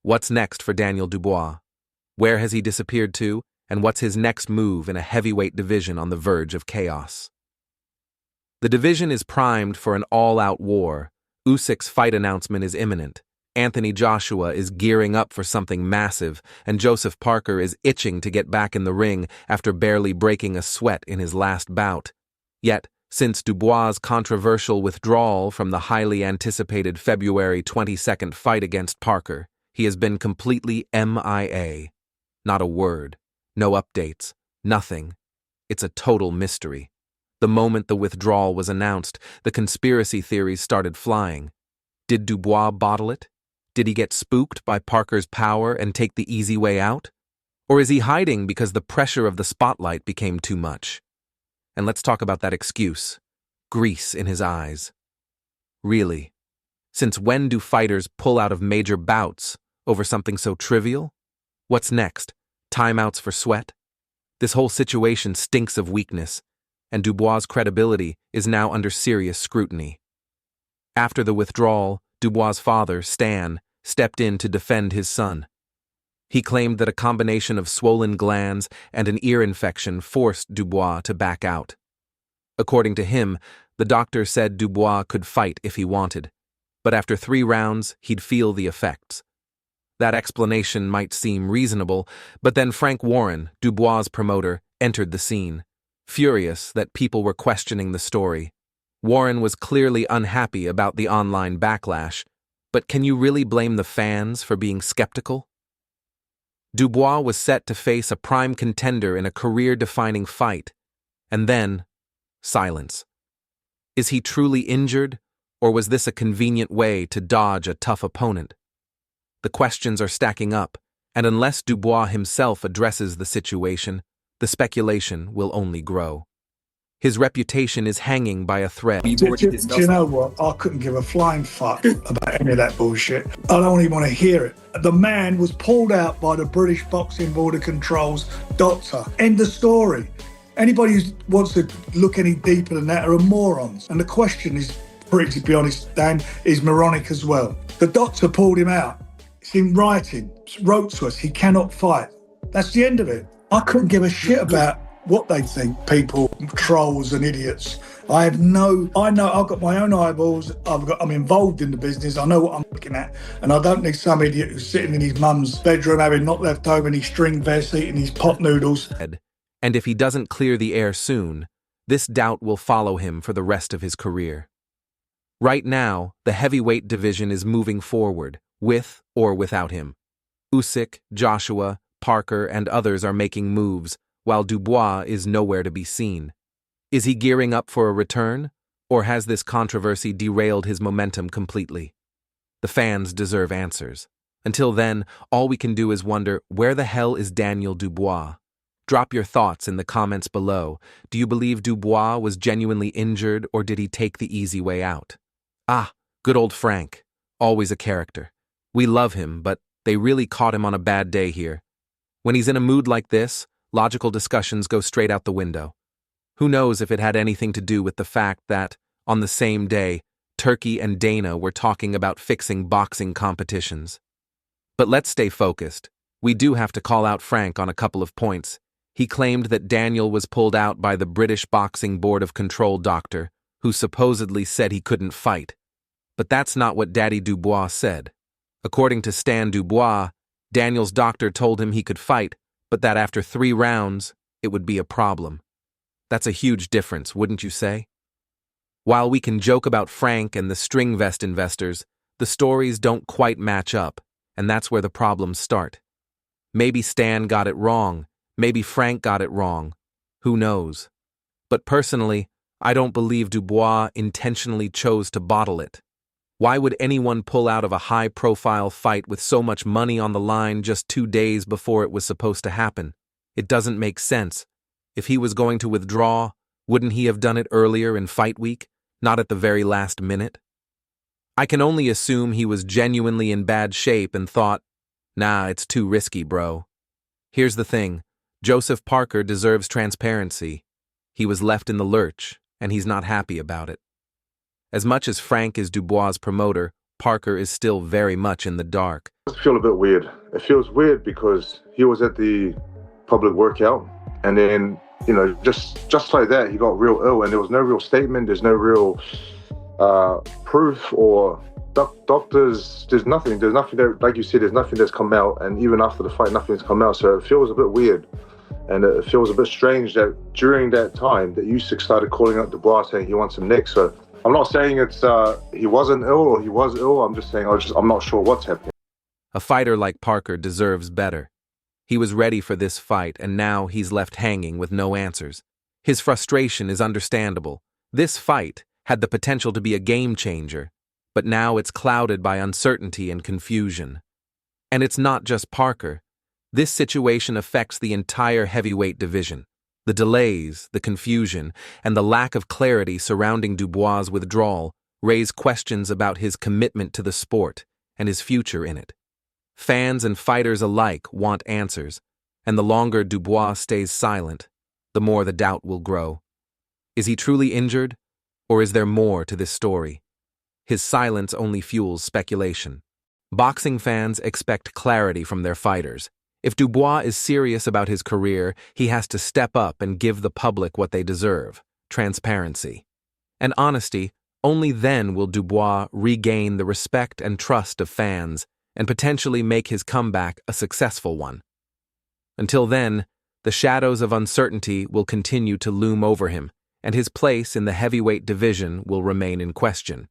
What's next for Daniel Dubois? Where has he disappeared to, and what's his next move in a heavyweight division on the verge of chaos? The division is primed for an all-out war. Usyk's fight announcement is imminent. Anthony Joshua is gearing up for something massive, and Joseph Parker is itching to get back in the ring after barely breaking a sweat in his last bout. Yet, since Dubois' controversial withdrawal from the highly anticipated February 22nd fight against Parker, he has been completely MIA. Not a word, no updates, nothing. It's a total mystery. The moment the withdrawal was announced, the conspiracy theories started flying. Did Dubois bottle it? Did he get spooked by Parker's power and take the easy way out? Or is he hiding because the pressure of the spotlight became too much? And let's talk about that excuse. Grease in his eyes. Really? Since when do fighters pull out of major bouts over something so trivial? What's next? Timeouts for sweat? This whole situation stinks of weakness, and Dubois' credibility is now under serious scrutiny. After the withdrawal, Dubois' father, Stan, stepped in to defend his son. He claimed that a combination of swollen glands and an ear infection forced Dubois to back out. According to him, the doctor said Dubois could fight if he wanted, but after 3 rounds, he'd feel the effects. That explanation might seem reasonable, but then Frank Warren, Dubois' promoter, entered the scene. Furious that people were questioning the story. Warren was clearly unhappy about the online backlash, but can you really blame the fans for being skeptical? Dubois was set to face a prime contender in a career-defining fight, and then, silence. Is he truly injured, or was this a convenient way to dodge a tough opponent? The questions are stacking up, and unless Dubois himself addresses the situation, the speculation will only grow. His reputation is hanging by a thread. Do you know what? I couldn't give a flying fuck about any of that bullshit. I don't even want to hear it. The man was pulled out by the British Boxing Board of Control's doctor. End of story. Anybody who wants to look any deeper than that are morons. And the question is, pretty to be honest, Dan, is moronic as well. The doctor pulled him out. It's in writing. It's wrote to us. He cannot fight. That's the end of it. I couldn't give a shit about what they think, people, trolls and idiots. I know I've got my own eyeballs, I'm involved in the business, I know what I'm looking at, and I don't need some idiot who's sitting in his mum's bedroom having not left over his string vest, eating his pot noodles. And if he doesn't clear the air soon, this doubt will follow him for the rest of his career. Right now, the heavyweight division is moving forward, with or without him. Usyk, Joshua, Parker, and others are making moves, while Dubois is nowhere to be seen. Is he gearing up for a return, or has this controversy derailed his momentum completely? The fans deserve answers. Until then, all we can do is wonder, where the hell is Daniel Dubois? Drop your thoughts in the comments below. Do you believe Dubois was genuinely injured, or did he take the easy way out? Ah, good old Frank. Always a character. We love him, but they really caught him on a bad day here. When he's in a mood like this, logical discussions go straight out the window. Who knows if it had anything to do with the fact that, on the same day, Turkey and Dana were talking about fixing boxing competitions. But let's stay focused. We do have to call out Frank on a couple of points. He claimed that Daniel was pulled out by the British Boxing Board of Control doctor, who supposedly said he couldn't fight. But that's not what Daddy Dubois said. According to Stan Dubois, Daniel's doctor told him he could fight, but that after 3 rounds, it would be a problem. That's a huge difference, wouldn't you say? While we can joke about Frank and the string vest investors, the stories don't quite match up, and that's where the problems start. Maybe Stan got it wrong, maybe Frank got it wrong. Who knows? But personally, I don't believe Dubois intentionally chose to bottle it. Why would anyone pull out of a high-profile fight with so much money on the line just 2 days before it was supposed to happen? It doesn't make sense. If he was going to withdraw, wouldn't he have done it earlier in fight week, not at the very last minute? I can only assume he was genuinely in bad shape and thought, nah, it's too risky, bro. Here's the thing, Joseph Parker deserves transparency. He was left in the lurch, and he's not happy about it. As much as Frank is Dubois' promoter, Parker is still very much in the dark. It does feel a bit weird. It feels weird because he was at the public workout, and then, you know, just like that, he got real ill, and there was no real statement. There's no real proof or doctors. There's nothing that, like you said, there's nothing that's come out, and even after the fight, nothing's come out. So it feels a bit weird, and it feels a bit strange that during that time that Usyk started calling out Dubois saying he wants him next. So I'm not saying it's he wasn't ill or he was ill. I'm just saying I'm not sure what's happening. A fighter like Parker deserves better. He was ready for this fight, and now he's left hanging with no answers. His frustration is understandable. This fight had the potential to be a game changer, but now it's clouded by uncertainty and confusion. And it's not just Parker. This situation affects the entire heavyweight division. The delays, the confusion, and the lack of clarity surrounding Dubois' withdrawal raise questions about his commitment to the sport and his future in it. Fans and fighters alike want answers, and the longer Dubois stays silent, the more the doubt will grow. Is he truly injured, or is there more to this story? His silence only fuels speculation. Boxing fans expect clarity from their fighters. If Dubois is serious about his career, he has to step up and give the public what they deserve: transparency. And honesty. Only then will Dubois regain the respect and trust of fans and potentially make his comeback a successful one. Until then, the shadows of uncertainty will continue to loom over him, and his place in the heavyweight division will remain in question.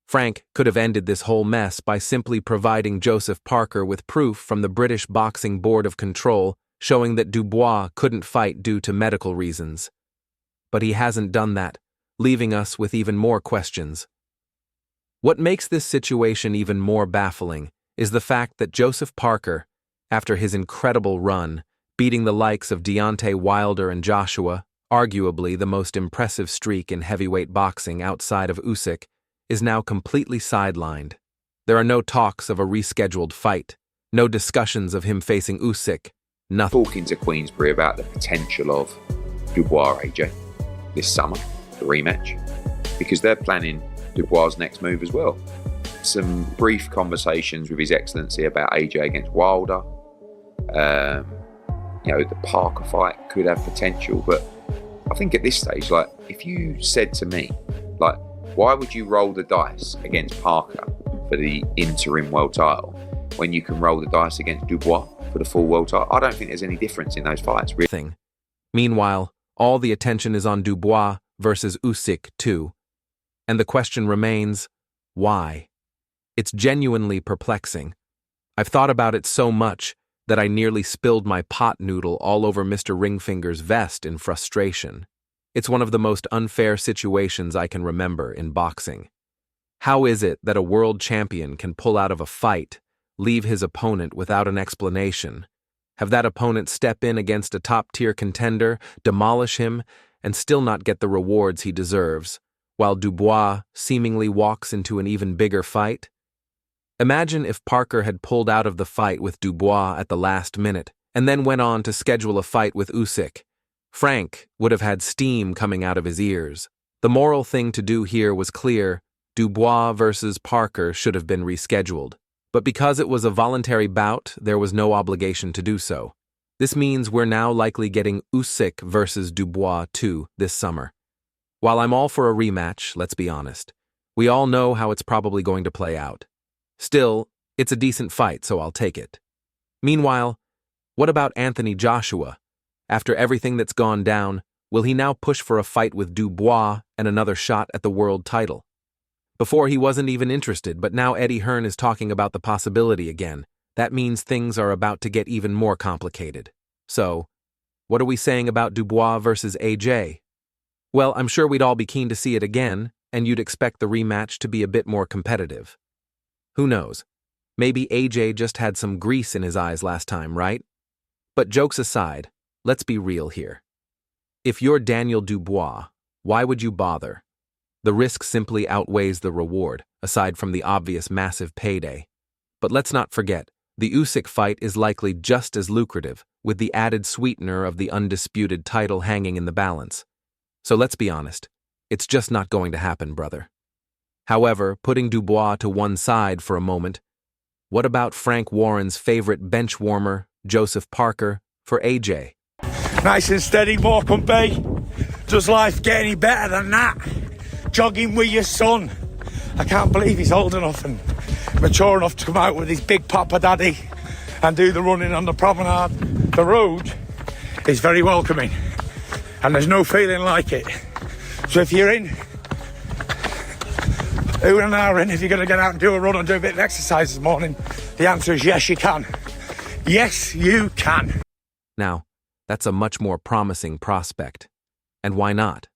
Frank could have ended this whole mess by simply providing Joseph Parker with proof from the British Boxing Board of Control showing that Dubois couldn't fight due to medical reasons. But he hasn't done that, leaving us with even more questions. What makes this situation even more baffling is the fact that Joseph Parker, after his incredible run, beating the likes of Deontay Wilder and Joshua, arguably the most impressive streak in heavyweight boxing outside of Usyk, is now completely sidelined. There are no talks of a rescheduled fight, no discussions of him facing Usyk, nothing. Talking to Queensbury about the potential of Dubois AJ this summer, the rematch, because they're planning Dubois' next move as well. Some brief conversations with His Excellency about AJ against Wilder. The Parker fight could have potential, but I think at this stage, like, if you said to me, like, why would you roll the dice against Parker for the interim world title when you can roll the dice against Dubois for the full world title? I don't think there's any difference in those fights, really. Meanwhile, all the attention is on Dubois versus Usyk too. And the question remains, why? It's genuinely perplexing. I've thought about it so much that I nearly spilled my pot noodle all over Mr. Ringfinger's vest in frustration. It's one of the most unfair situations I can remember in boxing. How is it that a world champion can pull out of a fight, leave his opponent without an explanation, have that opponent step in against a top-tier contender, demolish him, and still not get the rewards he deserves, while Dubois seemingly walks into an even bigger fight? Imagine if Parker had pulled out of the fight with Dubois at the last minute and then went on to schedule a fight with Usyk. Frank would have had steam coming out of his ears. The moral thing to do here was clear: Dubois versus Parker should have been rescheduled. But because it was a voluntary bout, there was no obligation to do so. This means we're now likely getting Usyk versus Dubois too this summer. While I'm all for a rematch, let's be honest, we all know how it's probably going to play out. Still, it's a decent fight, so I'll take it. Meanwhile, what about Anthony Joshua? After everything that's gone down, will he now push for a fight with Dubois and another shot at the world title? Before he wasn't even interested, but now Eddie Hearn is talking about the possibility again. That means things are about to get even more complicated. So, what are we saying about Dubois versus AJ? Well, I'm sure we'd all be keen to see it again, and you'd expect the rematch to be a bit more competitive. Who knows? Maybe AJ just had some grease in his eyes last time, right? But jokes aside, let's be real here. If you're Daniel Dubois, why would you bother? The risk simply outweighs the reward, aside from the obvious massive payday. But let's not forget, the Usyk fight is likely just as lucrative, with the added sweetener of the undisputed title hanging in the balance. So let's be honest, it's just not going to happen, brother. However, putting Dubois to one side for a moment, what about Frank Warren's favorite bench warmer, Joseph Parker, for AJ? Nice and steady, Morecambe Bay. Does life get any better than that? Jogging with your son. I can't believe he's old enough and mature enough to come out with his big papa daddy and do the running on the promenade. The road is very welcoming and there's no feeling like it. So if you're in, who and I are in, if you're going to get out and do a run and do a bit of exercise this morning, the answer is yes, you can. Yes, you can. Now, that's a much more promising prospect. And why not?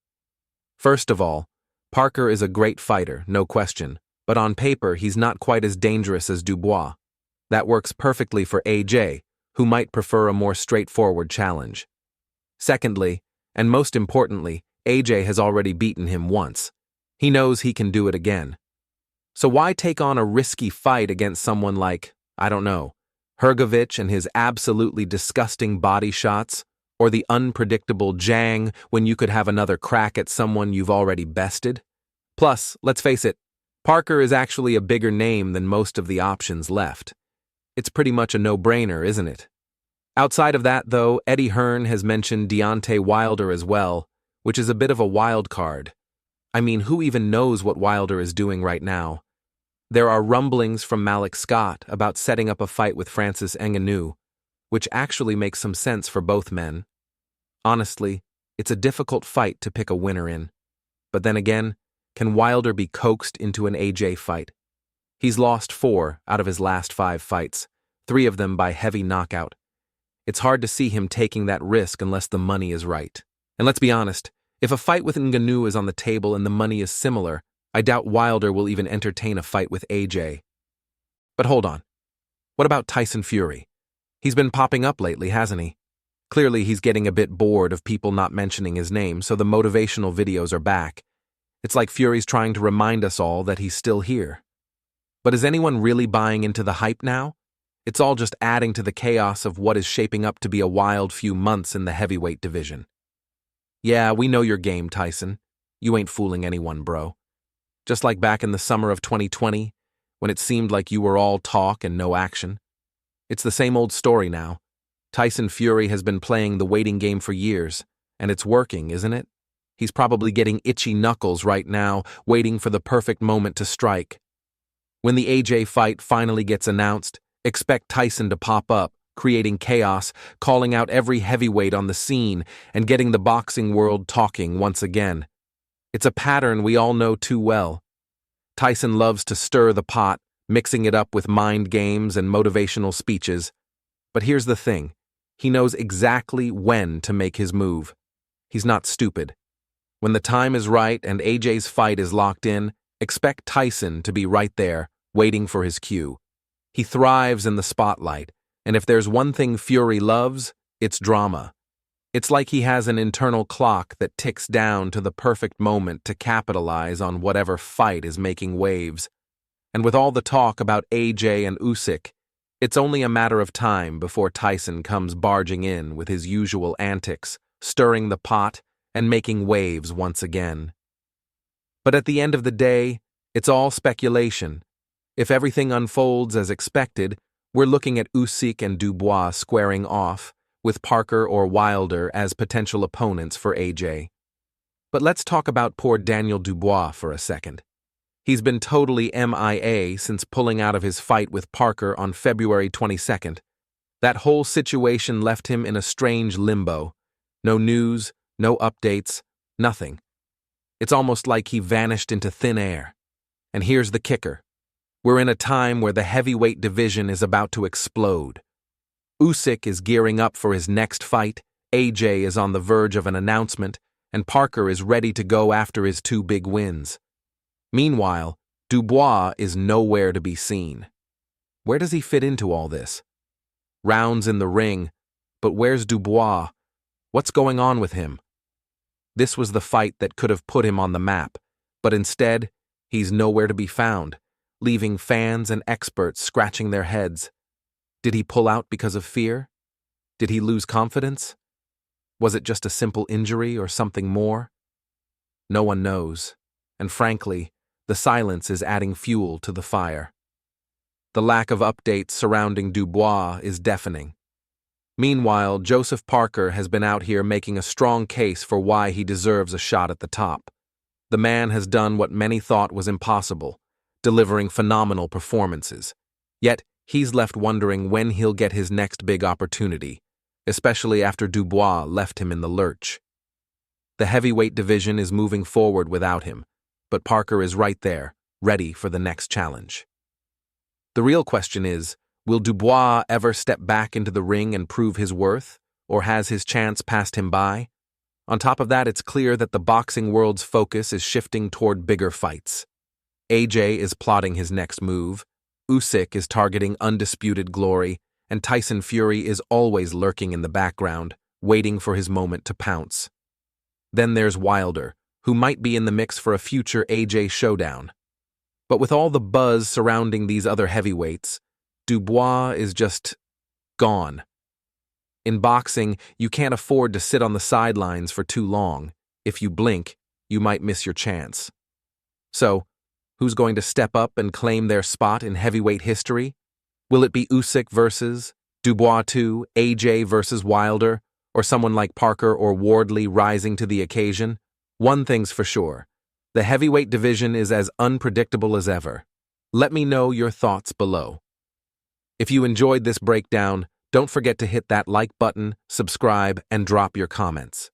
First of all, Parker is a great fighter, no question, but on paper he's not quite as dangerous as Dubois. That works perfectly for AJ, who might prefer a more straightforward challenge. Secondly, and most importantly, AJ has already beaten him once. He knows he can do it again. So why take on a risky fight against someone like, I don't know, Hrgovic and his absolutely disgusting body shots, or the unpredictable Zhang when you could have another crack at someone you've already bested? Plus, let's face it, Parker is actually a bigger name than most of the options left. It's pretty much a no-brainer, isn't it? Outside of that, though, Eddie Hearn has mentioned Deontay Wilder as well, which is a bit of a wild card. I mean, who even knows what Wilder is doing right now? There are rumblings from Malik Scott about setting up a fight with Francis Ngannou, which actually makes some sense for both men. Honestly, it's a difficult fight to pick a winner in. But then again, can Wilder be coaxed into an AJ fight? He's lost 4 out of his last 5 fights, 3 of them by heavy knockout. It's hard to see him taking that risk unless the money is right. And let's be honest, if a fight with Ngannou is on the table and the money is similar, I doubt Wilder will even entertain a fight with AJ. But hold on. What about Tyson Fury? He's been popping up lately, hasn't he? Clearly he's getting a bit bored of people not mentioning his name, so the motivational videos are back. It's like Fury's trying to remind us all that he's still here. But is anyone really buying into the hype now? It's all just adding to the chaos of what is shaping up to be a wild few months in the heavyweight division. Yeah, we know your game, Tyson. You ain't fooling anyone, bro. Just like back in the summer of 2020, when it seemed like you were all talk and no action. It's the same old story now. Tyson Fury has been playing the waiting game for years, and it's working, isn't it? He's probably getting itchy knuckles right now, waiting for the perfect moment to strike. When the AJ fight finally gets announced, expect Tyson to pop up, creating chaos, calling out every heavyweight on the scene, and getting the boxing world talking once again. It's a pattern we all know too well. Tyson loves to stir the pot, mixing it up with mind games and motivational speeches. But here's the thing. He knows exactly when to make his move. He's not stupid. When the time is right and AJ's fight is locked in, expect Tyson to be right there, waiting for his cue. He thrives in the spotlight, and if there's one thing Fury loves, it's drama. It's like he has an internal clock that ticks down to the perfect moment to capitalize on whatever fight is making waves. And with all the talk about AJ and Usyk, it's only a matter of time before Tyson comes barging in with his usual antics, stirring the pot and making waves once again. But at the end of the day, it's all speculation. If everything unfolds as expected, we're looking at Usyk and Dubois squaring off, with Parker or Wilder as potential opponents for AJ. But let's talk about poor Daniel Dubois for a second. He's been totally MIA since pulling out of his fight with Parker on February 22nd. That whole situation left him in a strange limbo. No news, no updates, nothing. It's almost like he vanished into thin air. And here's the kicker. We're in a time where the heavyweight division is about to explode. Usyk is gearing up for his next fight, AJ is on the verge of an announcement, and Parker is ready to go after his 2 big wins. Meanwhile, Dubois is nowhere to be seen. Where does he fit into all this? Rounds in the ring, but where's Dubois? What's going on with him? This was the fight that could have put him on the map, but instead, he's nowhere to be found, leaving fans and experts scratching their heads. Did he pull out because of fear? Did he lose confidence? Was it just a simple injury or something more? No one knows, and frankly, The silence is adding fuel to the fire. The lack of updates surrounding Dubois is deafening. Meanwhile, Joseph Parker has been out here making a strong case for why he deserves a shot at the top. The man has done what many thought was impossible, delivering phenomenal performances. Yet, he's left wondering when he'll get his next big opportunity, especially after Dubois left him in the lurch. The heavyweight division is moving forward without him, but Parker is right there, ready for the next challenge. The real question is, will Dubois ever step back into the ring and prove his worth, or has his chance passed him by? On top of that, it's clear that the boxing world's focus is shifting toward bigger fights. AJ is plotting his next move, Usyk is targeting undisputed glory, and Tyson Fury is always lurking in the background, waiting for his moment to pounce. Then there's Wilder, who might be in the mix for a future AJ showdown. But with all the buzz surrounding these other heavyweights, Dubois is just gone. In boxing, you can't afford to sit on the sidelines for too long. If you blink, you might miss your chance. So, who's going to step up and claim their spot in heavyweight history? Will it be Usyk versus Dubois 2, AJ versus Wilder, or someone like Parker or Wardley rising to the occasion? One thing's for sure. The heavyweight division is as unpredictable as ever. Let me know your thoughts below. If you enjoyed this breakdown, don't forget to hit that like button, subscribe, and drop your comments.